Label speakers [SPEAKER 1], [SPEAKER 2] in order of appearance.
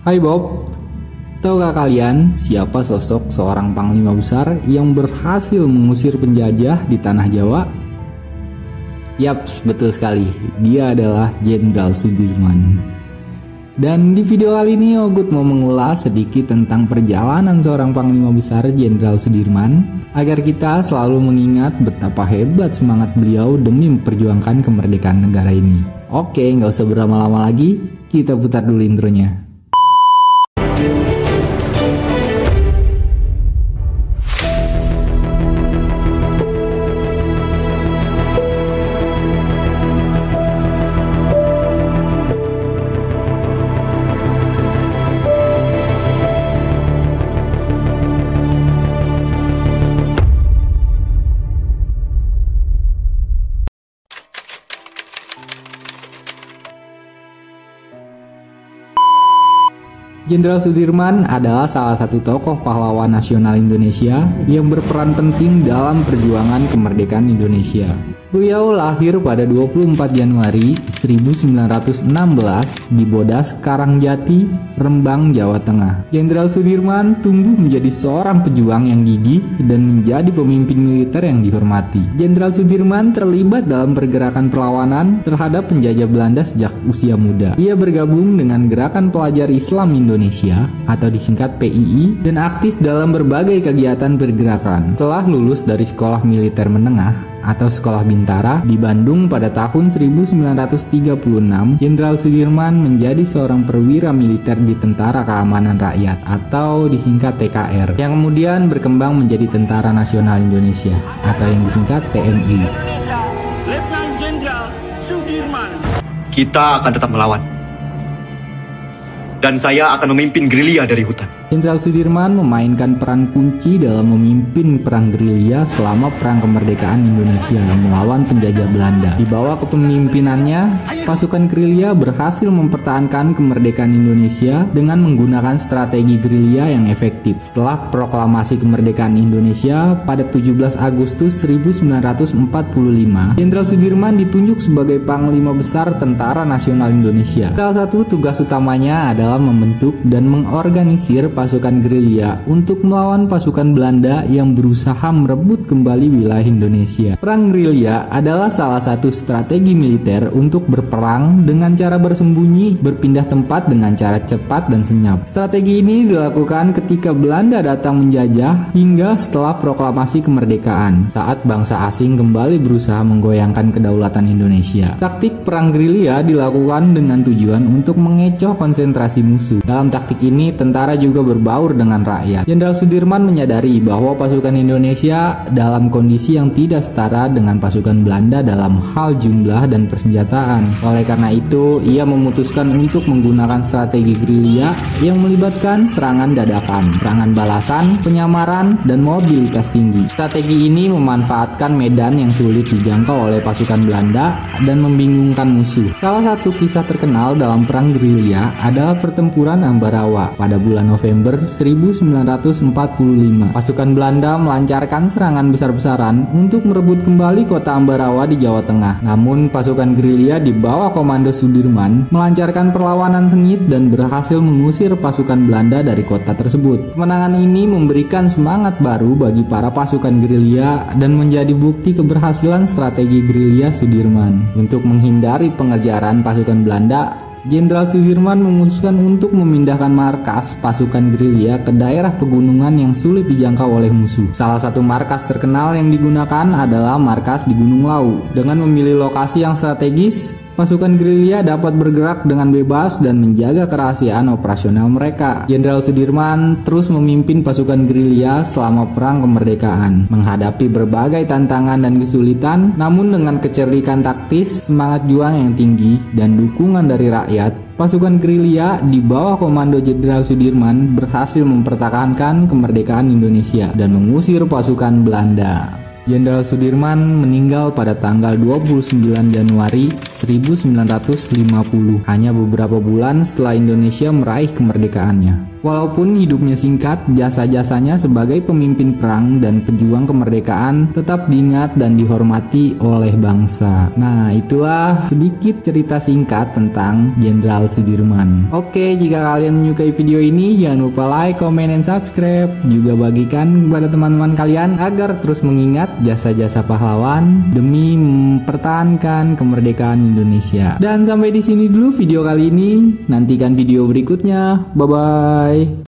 [SPEAKER 1] Hai Bob, tahukah kalian siapa sosok seorang panglima besar yang berhasil mengusir penjajah di tanah Jawa? Yaps, betul sekali, dia adalah Jenderal Sudirman. Dan di video kali ini Ogut mau mengulas sedikit tentang perjalanan seorang panglima besar Jenderal Sudirman agar kita selalu mengingat betapa hebat semangat beliau demi memperjuangkan kemerdekaan negara ini. Oke, nggak usah berlama-lama lagi, kita putar dulu intronya. Jenderal Sudirman adalah salah satu tokoh pahlawan nasional Indonesia yang berperan penting dalam perjuangan kemerdekaan Indonesia. Beliau lahir pada 24 Januari 1916 di Bodas, Karangjati, Rembang, Jawa Tengah. Jenderal Sudirman tumbuh menjadi seorang pejuang yang gigih dan menjadi pemimpin militer yang dihormati. Jenderal Sudirman terlibat dalam pergerakan perlawanan terhadap penjajah Belanda sejak usia muda. Ia bergabung dengan Gerakan Pelajar Islam Indonesia atau disingkat PII dan aktif dalam berbagai kegiatan pergerakan. Setelah lulus dari sekolah militer menengah atau Sekolah Bintara di Bandung pada tahun 1936, Jenderal Sudirman menjadi seorang perwira militer di Tentara Keamanan Rakyat atau disingkat TKR, yang kemudian berkembang menjadi Tentara Nasional Indonesia atau yang disingkat TNI.
[SPEAKER 2] Letnan Jenderal Sudirman.
[SPEAKER 3] Kita akan tetap melawan. Dan saya akan memimpin gerilya dari hutan.
[SPEAKER 1] Jenderal Sudirman memainkan peran kunci dalam memimpin perang gerilya selama Perang Kemerdekaan Indonesia melawan penjajah Belanda. Di bawah kepemimpinannya, pasukan gerilya berhasil mempertahankan kemerdekaan Indonesia dengan menggunakan strategi gerilya yang efektif. Setelah proklamasi kemerdekaan Indonesia pada 17 Agustus 1945, Jenderal Sudirman ditunjuk sebagai Panglima Besar Tentara Nasional Indonesia. Salah satu tugas utamanya adalah membentuk dan mengorganisir pasukan gerilya untuk melawan pasukan Belanda yang berusaha merebut kembali wilayah Indonesia. Perang gerilya adalah salah satu strategi militer untuk berperang dengan cara bersembunyi, berpindah tempat dengan cara cepat dan senyap. Strategi ini dilakukan ketika Belanda datang menjajah hingga setelah proklamasi kemerdekaan, saat bangsa asing kembali berusaha menggoyangkan kedaulatan Indonesia. Taktik perang gerilya dilakukan dengan tujuan untuk mengecoh konsentrasi musuh. Dalam taktik ini, tentara juga berbaur dengan rakyat. Jenderal Sudirman menyadari bahwa pasukan Indonesia dalam kondisi yang tidak setara dengan pasukan Belanda dalam hal jumlah dan persenjataan. Oleh karena itu, ia memutuskan untuk menggunakan strategi gerilya yang melibatkan serangan dadakan, serangan balasan, penyamaran, dan mobilitas tinggi. Strategi ini memanfaatkan medan yang sulit dijangkau oleh pasukan Belanda dan membingungkan musuh. Salah satu kisah terkenal dalam perang gerilya adalah pertempuran Ambarawa pada bulan November 1945. Pasukan Belanda melancarkan serangan besar-besaran untuk merebut kembali kota Ambarawa di Jawa Tengah. Namun pasukan gerilya di bawah komando Sudirman melancarkan perlawanan sengit dan berhasil mengusir pasukan Belanda dari kota tersebut. Kemenangan ini memberikan semangat baru bagi para pasukan gerilya dan menjadi bukti keberhasilan strategi gerilya Sudirman. Untuk menghindari pengejaran pasukan Belanda, Jenderal Sudirman memutuskan untuk memindahkan markas pasukan gerilya ke daerah pegunungan yang sulit dijangkau oleh musuh. Salah satu markas terkenal yang digunakan adalah markas di Gunung Lau. Dengan memilih lokasi yang strategis, pasukan gerilya dapat bergerak dengan bebas dan menjaga kerahasiaan operasional mereka. Jenderal Sudirman terus memimpin pasukan gerilya selama Perang Kemerdekaan, menghadapi berbagai tantangan dan kesulitan, namun dengan kecerdikan taktis, semangat juang yang tinggi, dan dukungan dari rakyat, pasukan gerilya di bawah komando Jenderal Sudirman berhasil mempertahankan kemerdekaan Indonesia dan mengusir pasukan Belanda. Jenderal Sudirman meninggal pada tanggal 29 Januari 1950, hanya beberapa bulan setelah Indonesia meraih kemerdekaannya. Walaupun hidupnya singkat, jasa-jasanya sebagai pemimpin perang dan pejuang kemerdekaan tetap diingat dan dihormati oleh bangsa. Nah, itulah sedikit cerita singkat tentang Jenderal Sudirman. Oke, jika kalian menyukai video ini, jangan lupa like, comment, dan subscribe. Juga bagikan kepada teman-teman kalian agar terus mengingat jasa-jasa pahlawan demi mempertahankan kemerdekaan Indonesia. Dan sampai di sini dulu video kali ini. Nantikan video berikutnya. Bye-bye.